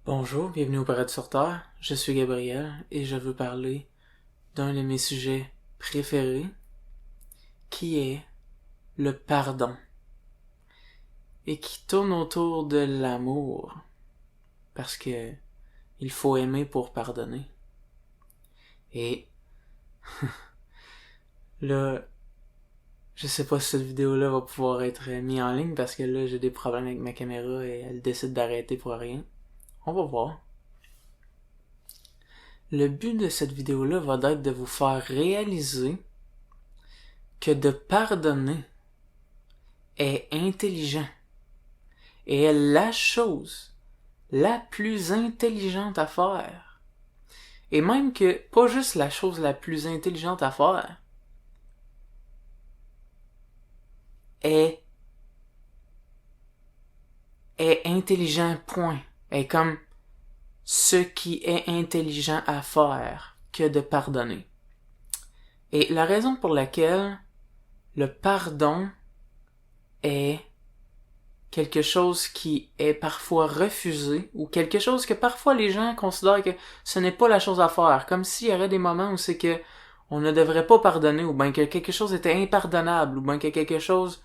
Bonjour, bienvenue au Paradis sur Terre. Je suis Gabriel et je veux parler d'un de mes sujets préférés, qui est le pardon, et qui tourne autour de l'amour, parce que il faut aimer pour pardonner. Et là, je sais pas si cette vidéo-là va pouvoir être mise en ligne parce que là j'ai des problèmes avec ma caméra et elle décide d'arrêter pour rien. On va voir. Le but de cette vidéo-là va être de vous faire réaliser que de pardonner est intelligent et est la chose la plus intelligente à faire. Et même que, pas juste la chose la plus intelligente à faire, est intelligent, point. Est comme ce qui est intelligent à faire que de pardonner. Et la raison pour laquelle le pardon est quelque chose qui est parfois refusé, ou quelque chose que parfois les gens considèrent que ce n'est pas la chose à faire, comme s'il y aurait des moments où c'est que on ne devrait pas pardonner, ou bien que quelque chose était impardonnable, ou bien que quelque chose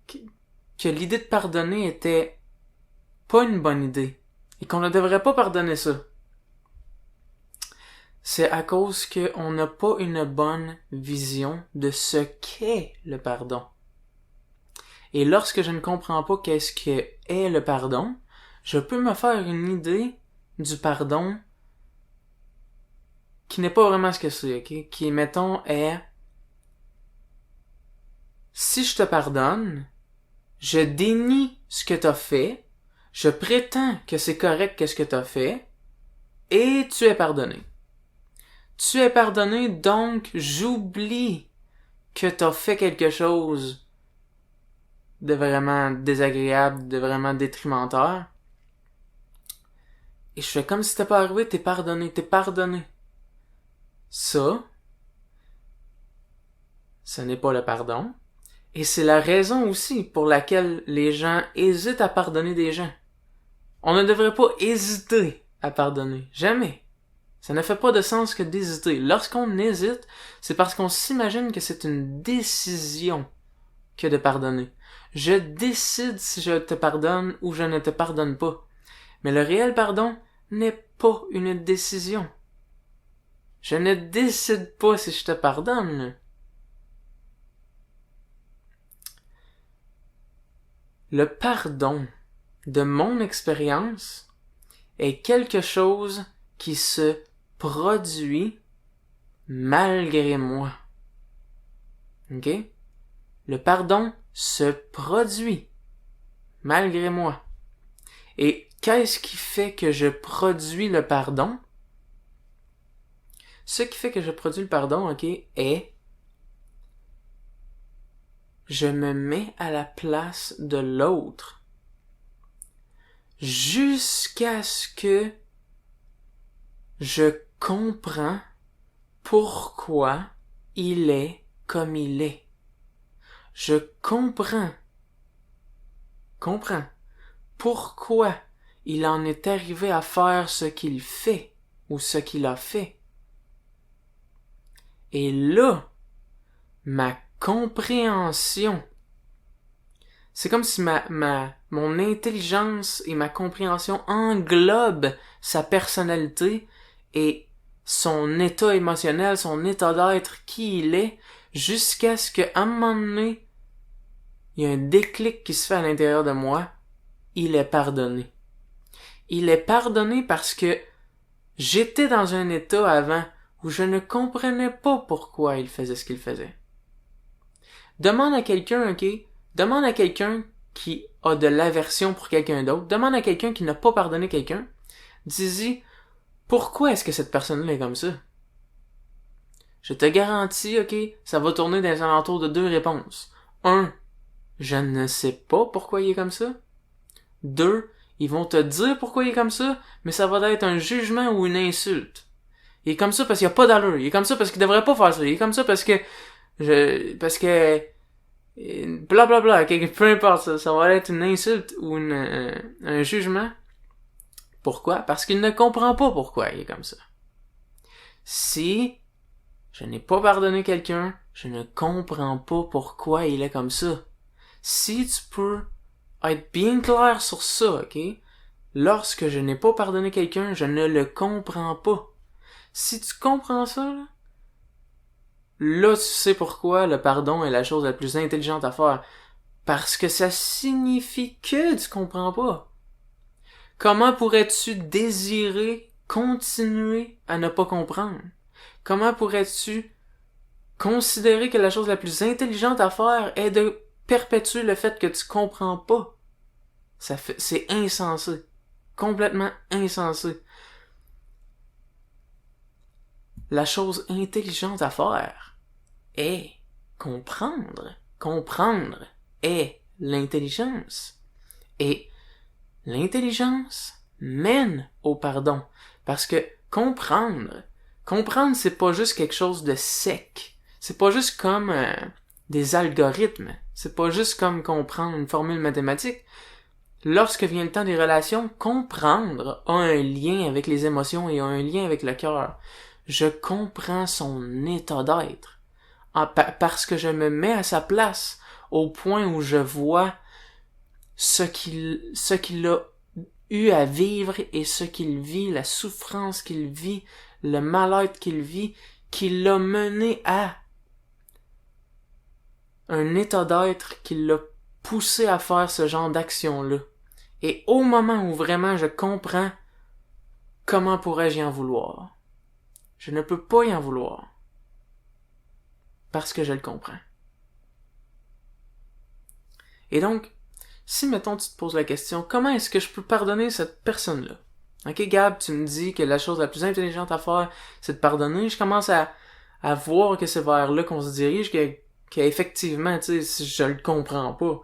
que l'idée de pardonner était pas une bonne idée, et qu'on ne devrait pas pardonner ça. C'est à cause qu'on n'a pas une bonne vision de ce qu'est le pardon. Et lorsque je ne comprends pas qu'est-ce que est le pardon, je peux me faire une idée du pardon qui n'est pas vraiment ce que c'est, ok? Qui, mettons, est si je te pardonne, je dénie ce que t'as fait, je prétends que c'est correct qu'est-ce que t'as fait, et tu es pardonné. Tu es pardonné, donc j'oublie que t'as fait quelque chose de vraiment désagréable, de vraiment détrimentaire. Et je fais comme si c'était pas arrivé, t'es pardonné. Ça, ce n'est pas le pardon. Et c'est la raison aussi pour laquelle les gens hésitent à pardonner des gens. On ne devrait pas hésiter à pardonner. Jamais. Ça ne fait pas de sens que d'hésiter. Lorsqu'on hésite, c'est parce qu'on s'imagine que c'est une décision que de pardonner. Je décide si je te pardonne ou je ne te pardonne pas. Mais le réel pardon n'est pas une décision. Je ne décide pas si je te pardonne. Le pardon, de mon expérience, est quelque chose qui se produit malgré moi. Ok? Le pardon se produit malgré moi. Et qu'est-ce qui fait que je produis le pardon? Ce qui fait que je produis le pardon, ok, est je me mets à la place de l'autre jusqu'à ce que je comprends pourquoi il est comme il est. Je comprends pourquoi il en est arrivé à faire ce qu'il fait ou ce qu'il a fait. Et là, ma compréhension, c'est comme si mon intelligence et ma compréhension englobent sa personnalité et son état émotionnel, son état d'être, qui il est, jusqu'à ce qu'à un moment donné, il y a un déclic qui se fait à l'intérieur de moi. Il est pardonné. Il est pardonné parce que j'étais dans un état avant où je ne comprenais pas pourquoi il faisait ce qu'il faisait. Demande à quelqu'un, ok? Demande à quelqu'un qui a de l'aversion pour quelqu'un d'autre. Demande à quelqu'un qui n'a pas pardonné quelqu'un. Dis-y, pourquoi est-ce que cette personne-là est comme ça? Je te garantis, ok, ça va tourner dans les alentours de 2 réponses. 1, je ne sais pas pourquoi il est comme ça. 2, ils vont te dire pourquoi il est comme ça, mais ça va être un jugement ou une insulte. Il est comme ça parce qu'il a pas d'allure. Il est comme ça parce qu'il devrait pas faire ça. Il est comme ça parce que blablabla, peu importe, ça va être une insulte ou un jugement Pourquoi? Parce qu'il ne comprend pas pourquoi il est comme ça. Si je n'ai pas pardonné quelqu'un, je ne comprends pas pourquoi il est comme ça. Si tu peux être bien clair sur ça, ok? Lorsque je n'ai pas pardonné quelqu'un, je ne le comprends pas. Si tu comprends ça, là, tu sais pourquoi le pardon est la chose la plus intelligente à faire. Parce que ça signifie que tu comprends pas. Comment pourrais-tu désirer continuer à ne pas comprendre? Comment pourrais-tu considérer que la chose la plus intelligente à faire est de perpétuer le fait que tu comprends pas? C'est insensé. Complètement insensé. La chose intelligente à faire est comprendre. Comprendre est l'intelligence. Et l'intelligence mène au pardon. Parce que comprendre, c'est pas juste quelque chose de sec. C'est pas juste comme des algorithmes. C'est pas juste comme comprendre une formule mathématique. Lorsque vient le temps des relations, comprendre a un lien avec les émotions et a un lien avec le cœur. Je comprends son état d'être. Parce que je me mets à sa place, au point où je vois ce qu'il a eu à vivre et ce qu'il vit, la souffrance qu'il vit, le mal-être qu'il vit, qui l'a mené à un état d'être qui l'a poussé à faire ce genre d'action-là. Et au moment où vraiment je comprends, comment pourrais-je y en vouloir? Je ne peux pas y en vouloir. Parce que je le comprends. Et donc, si mettons tu te poses la question, comment est-ce que je peux pardonner cette personne-là? Ok, Gab, tu me dis que la chose la plus intelligente à faire, c'est de pardonner. Je commence à voir que c'est vers là qu'on se dirige, qu'effectivement, tu sais, si je le comprends pas,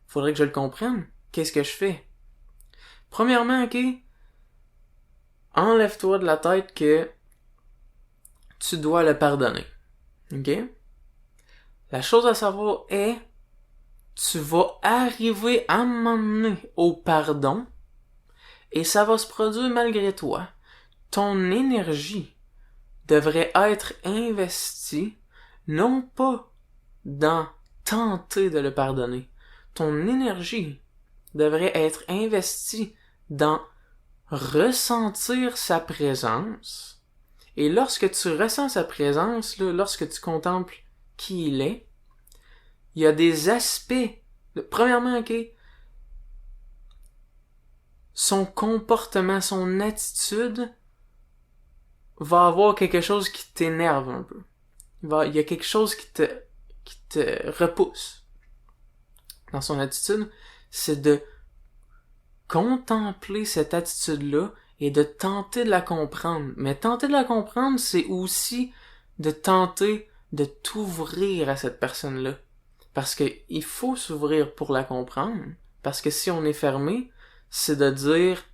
faudrait que je le comprenne. Qu'est-ce que je fais? Premièrement, ok, enlève-toi de la tête que tu dois le pardonner. Ok? La chose à savoir est, tu vas arriver à un moment donné au pardon, et ça va se produire malgré toi. Ton énergie devrait être investie, non pas dans tenter de le pardonner. Ton énergie devrait être investie dans ressentir sa présence. Et lorsque tu ressens sa présence, là, lorsque tu contemples qui il est, il y a des aspects. Premièrement, ok, son comportement, son attitude va avoir quelque chose qui t'énerve un peu. Il y a quelque chose qui te repousse. Dans son attitude, c'est de contempler cette attitude-là et de tenter de la comprendre. Mais tenter de la comprendre, c'est aussi de tenter de t'ouvrir à cette personne-là. Parce que il faut s'ouvrir pour la comprendre. Parce que si on est fermé, c'est de dire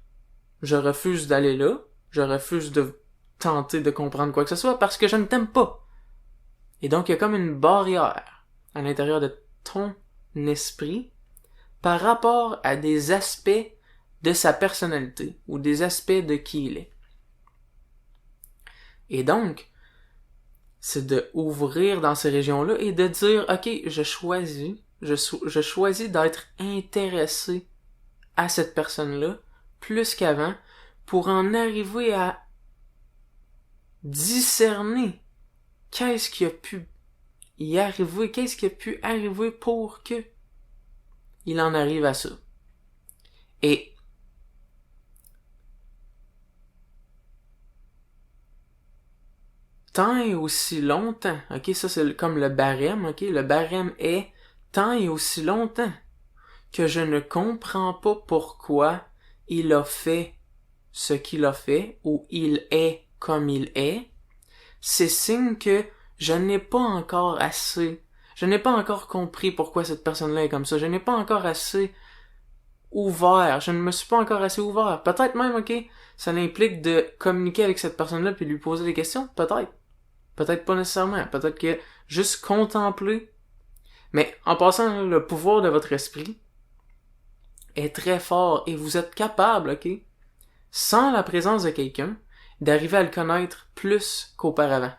je refuse d'aller là, je refuse de tenter de comprendre quoi que ce soit parce que je ne t'aime pas. Et donc il y a comme une barrière à l'intérieur de ton esprit par rapport à des aspects de sa personnalité ou des aspects de qui il est. Et donc, c'est de ouvrir dans ces régions-là et de dire, ok, je choisis d'être intéressé à cette personne-là plus qu'avant pour en arriver à discerner qu'est-ce qui a pu y arriver, qu'est-ce qui a pu arriver pour que il en arrive à ça. Et tant et aussi longtemps, ok, ça c'est comme le barème, ok, le barème est tant et aussi longtemps que je ne comprends pas pourquoi il a fait ce qu'il a fait ou il est comme il est, c'est signe que je n'ai pas encore compris pourquoi cette personne-là est comme ça, je n'ai pas encore assez ouvert, je ne me suis pas encore assez ouvert. Peut-être même, ok, ça implique de communiquer avec cette personne-là puis lui poser des questions, peut-être. Peut-être pas nécessairement, peut-être que juste contempler. Mais en passant, le pouvoir de votre esprit est très fort et vous êtes capable, ok, sans la présence de quelqu'un, d'arriver à le connaître plus qu'auparavant.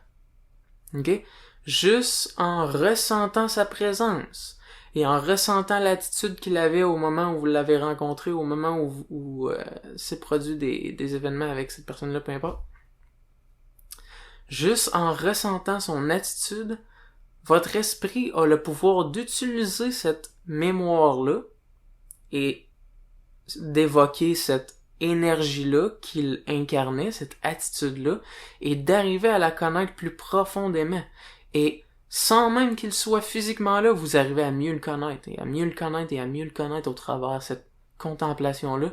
OK? Juste en ressentant sa présence et en ressentant l'attitude qu'il avait au moment où vous l'avez rencontré, au moment où s'est produit des événements avec cette personne-là, peu importe. Juste en ressentant son attitude, votre esprit a le pouvoir d'utiliser cette mémoire-là et d'évoquer cette énergie-là qu'il incarnait, cette attitude-là, et d'arriver à la connaître plus profondément. Et sans même qu'il soit physiquement là, vous arrivez à mieux le connaître, et à mieux le connaître, et à mieux le connaître au travers de cette contemplation-là,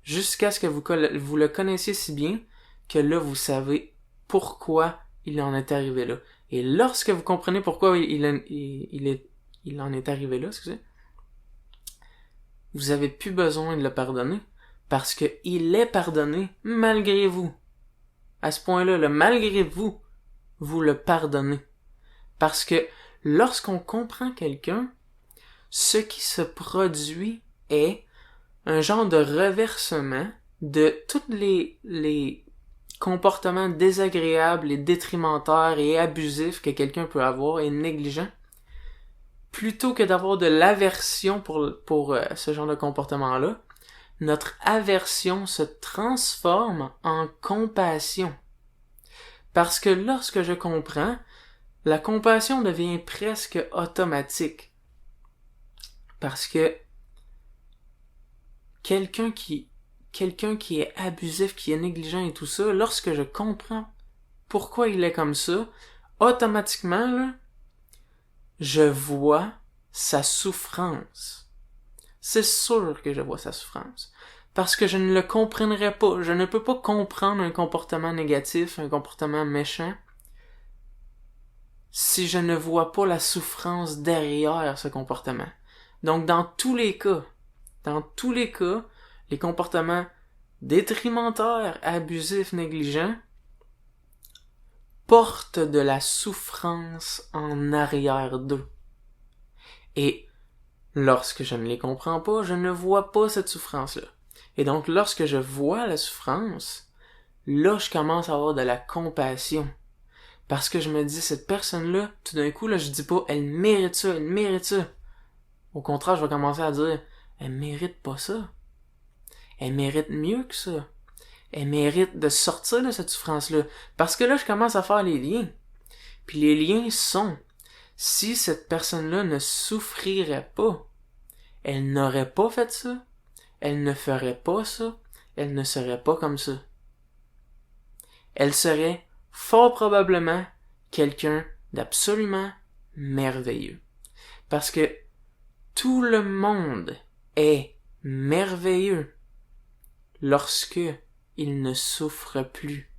jusqu'à ce que vous le connaissiez si bien que là, vous savez pourquoi il en est arrivé là. Et lorsque vous comprenez pourquoi il en est arrivé là, excusez, vous avez plus besoin de le pardonner, parce que il est pardonné malgré vous. À ce point-là, malgré vous, vous le pardonnez. Parce que lorsqu'on comprend quelqu'un, ce qui se produit est un genre de reversement de tous les comportements désagréables et détrimentaires et abusifs que quelqu'un peut avoir et négligents. Plutôt que d'avoir de l'aversion pour ce genre de comportement-là, notre aversion se transforme en compassion. Parce que lorsque je comprends, la compassion devient presque automatique. Parce que quelqu'un qui est abusif, qui est négligent et tout ça, lorsque je comprends pourquoi il est comme ça, automatiquement, là, je vois sa souffrance. C'est sûr que je vois sa souffrance. Parce que je ne le comprendrais pas. Je ne peux pas comprendre un comportement négatif, un comportement méchant, si je ne vois pas la souffrance derrière ce comportement. Donc, dans tous les cas, les comportements détrimentaires, abusifs, négligents, portent de la souffrance en arrière d'eux. Et lorsque je ne les comprends pas, je ne vois pas cette souffrance-là. Et donc, lorsque je vois la souffrance, là, je commence à avoir de la compassion. Parce que je me dis, cette personne-là, tout d'un coup, là, je dis pas, elle mérite ça, elle mérite ça. Au contraire, je vais commencer à dire, elle mérite pas ça. Elle mérite mieux que ça. Elle mérite de sortir de cette souffrance-là. Parce que là, je commence à faire les liens. Puis les liens sont, si cette personne-là ne souffrirait pas, elle n'aurait pas fait ça, elle ne ferait pas ça, elle ne serait pas comme ça. Elle serait fort probablement quelqu'un d'absolument merveilleux. Parce que tout le monde est merveilleux lorsque il ne souffre plus.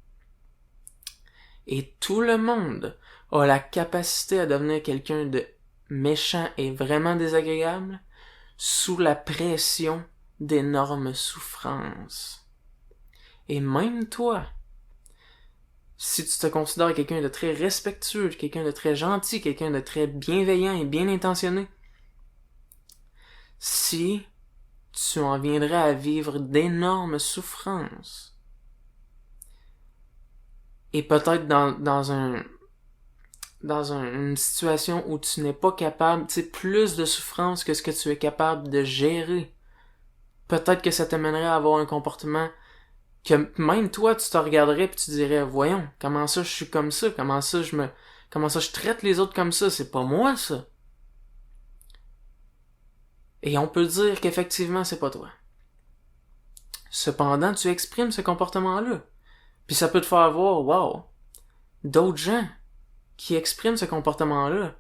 Et tout le monde a la capacité à devenir quelqu'un de méchant et vraiment désagréable sous la pression d'énormes souffrances. Et même toi, si tu te considères quelqu'un de très respectueux, quelqu'un de très gentil, quelqu'un de très bienveillant et bien intentionné, si tu en viendrais à vivre d'énormes souffrances, et peut-être dans une situation où tu n'es pas capable, tu sais, plus de souffrance que ce que tu es capable de gérer, peut-être que ça t'amènerait à avoir un comportement que même toi, tu te regarderais et tu dirais, voyons, comment ça je suis comme ça, comment ça je traite les autres comme ça, c'est pas moi ça. Et on peut dire qu'effectivement c'est pas toi. Cependant, tu exprimes ce comportement-là. Puis ça peut te faire voir, wow, d'autres gens qui expriment ce comportement-là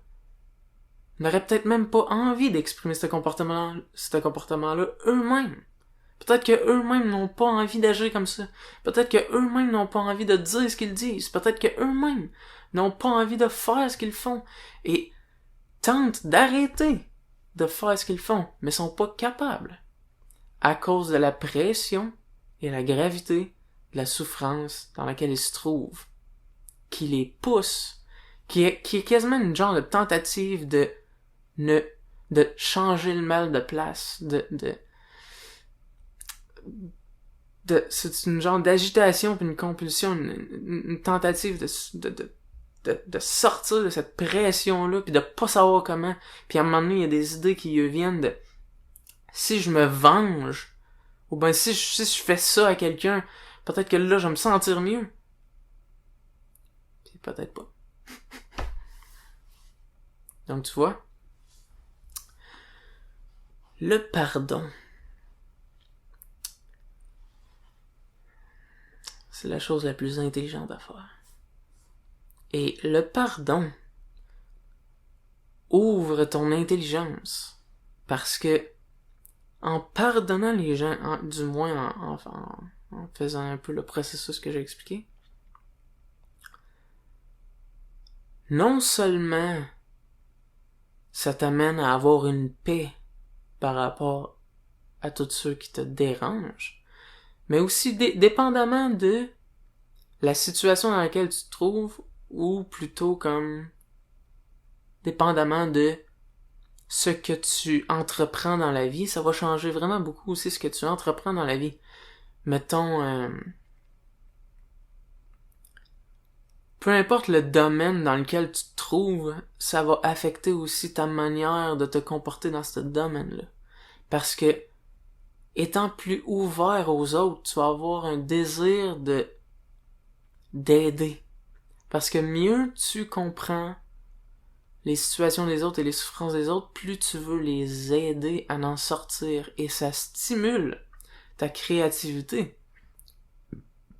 n'auraient peut-être même pas envie d'exprimer ce comportement-là eux-mêmes. Peut-être que eux-mêmes n'ont pas envie d'agir comme ça. Peut-être que eux-mêmes n'ont pas envie de dire ce qu'ils disent. Peut-être que eux-mêmes n'ont pas envie de faire ce qu'ils font. Et tentent d'arrêter de faire ce qu'ils font, mais sont pas capables. À cause de la pression et la gravité de la souffrance dans laquelle ils se trouvent. Qui les pousse. Qui est quasiment une genre de tentative de changer le mal de place. c'est une genre d'agitation puis une compulsion, une tentative de sortir de cette pression-là puis de pas savoir comment. Puis à un moment donné, il y a des idées qui lui viennent de si je me venge, ou ben si je fais ça à quelqu'un, peut-être que là, je vais me sentir mieux. Puis peut-être pas. Donc tu vois, le pardon, c'est la chose la plus intelligente à faire. Et le pardon ouvre ton intelligence. Parce que en pardonnant les gens, du moins en faisant un peu le processus que j'ai expliqué, non seulement ça t'amène à avoir une paix par rapport à tous ceux qui te dérangent, mais aussi dépendamment de la situation dans laquelle tu te trouves, ou plutôt comme dépendamment de ce que tu entreprends dans la vie, ça va changer vraiment beaucoup aussi ce que tu entreprends dans la vie. Mettons, peu importe le domaine dans lequel tu te trouves, ça va affecter aussi ta manière de te comporter dans ce domaine-là. Parce que, étant plus ouvert aux autres, tu vas avoir un désir d'aider. Parce que mieux tu comprends les situations des autres et les souffrances des autres, plus tu veux les aider à en sortir. Et ça stimule ta créativité.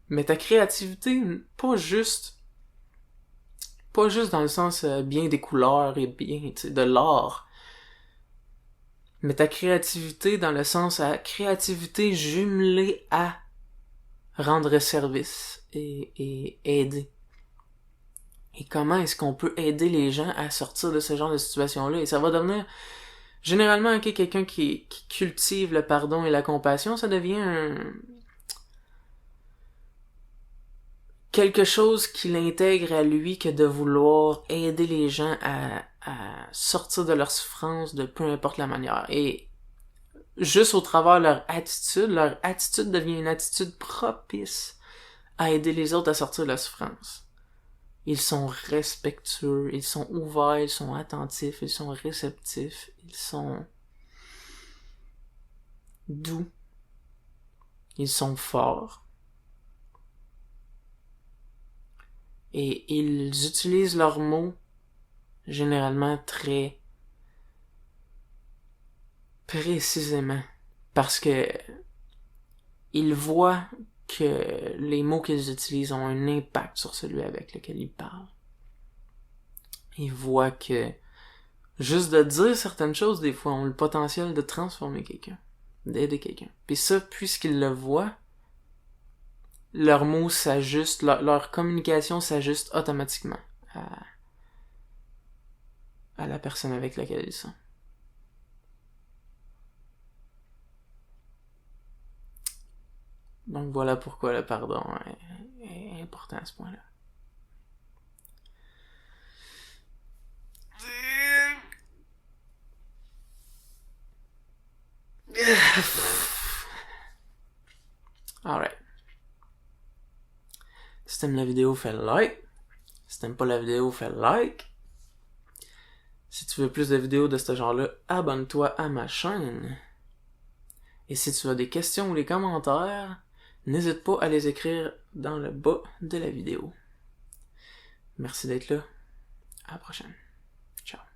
Mais ta créativité, pas juste dans le sens bien des couleurs et bien de l'art, mais ta créativité dans le sens créativité jumelée à rendre service et aider. Et comment est-ce qu'on peut aider les gens à sortir de ce genre de situation-là? Et ça va devenir, généralement, quelqu'un qui cultive le pardon et la compassion, ça devient quelque chose qu'il intègre à lui que de vouloir aider les gens à sortir de leur souffrance de peu importe la manière. Et juste au travers de leur attitude devient une attitude propice à aider les autres à sortir de la souffrance. Ils sont respectueux, ils sont ouverts, ils sont attentifs, ils sont réceptifs, ils sont doux, ils sont forts. Et ils utilisent leurs mots généralement très précisément parce que ils voient que les mots qu'ils utilisent ont un impact sur celui avec lequel ils parlent. Ils voient que juste de dire certaines choses, des fois, ont le potentiel de transformer quelqu'un, d'aider quelqu'un. Puis ça, puisqu'ils le voient, leurs mots s'ajustent, leur communication s'ajuste automatiquement à la personne avec laquelle ils sont. Donc voilà pourquoi le pardon est important à ce point-là. Alright. Si t'aimes la vidéo, fais le like. Si t'aimes pas la vidéo, fais le like. Si tu veux plus de vidéos de ce genre-là, abonne-toi à ma chaîne. Et si tu as des questions ou des commentaires, n'hésite pas à les écrire dans le bas de la vidéo. Merci d'être là. À la prochaine. Ciao.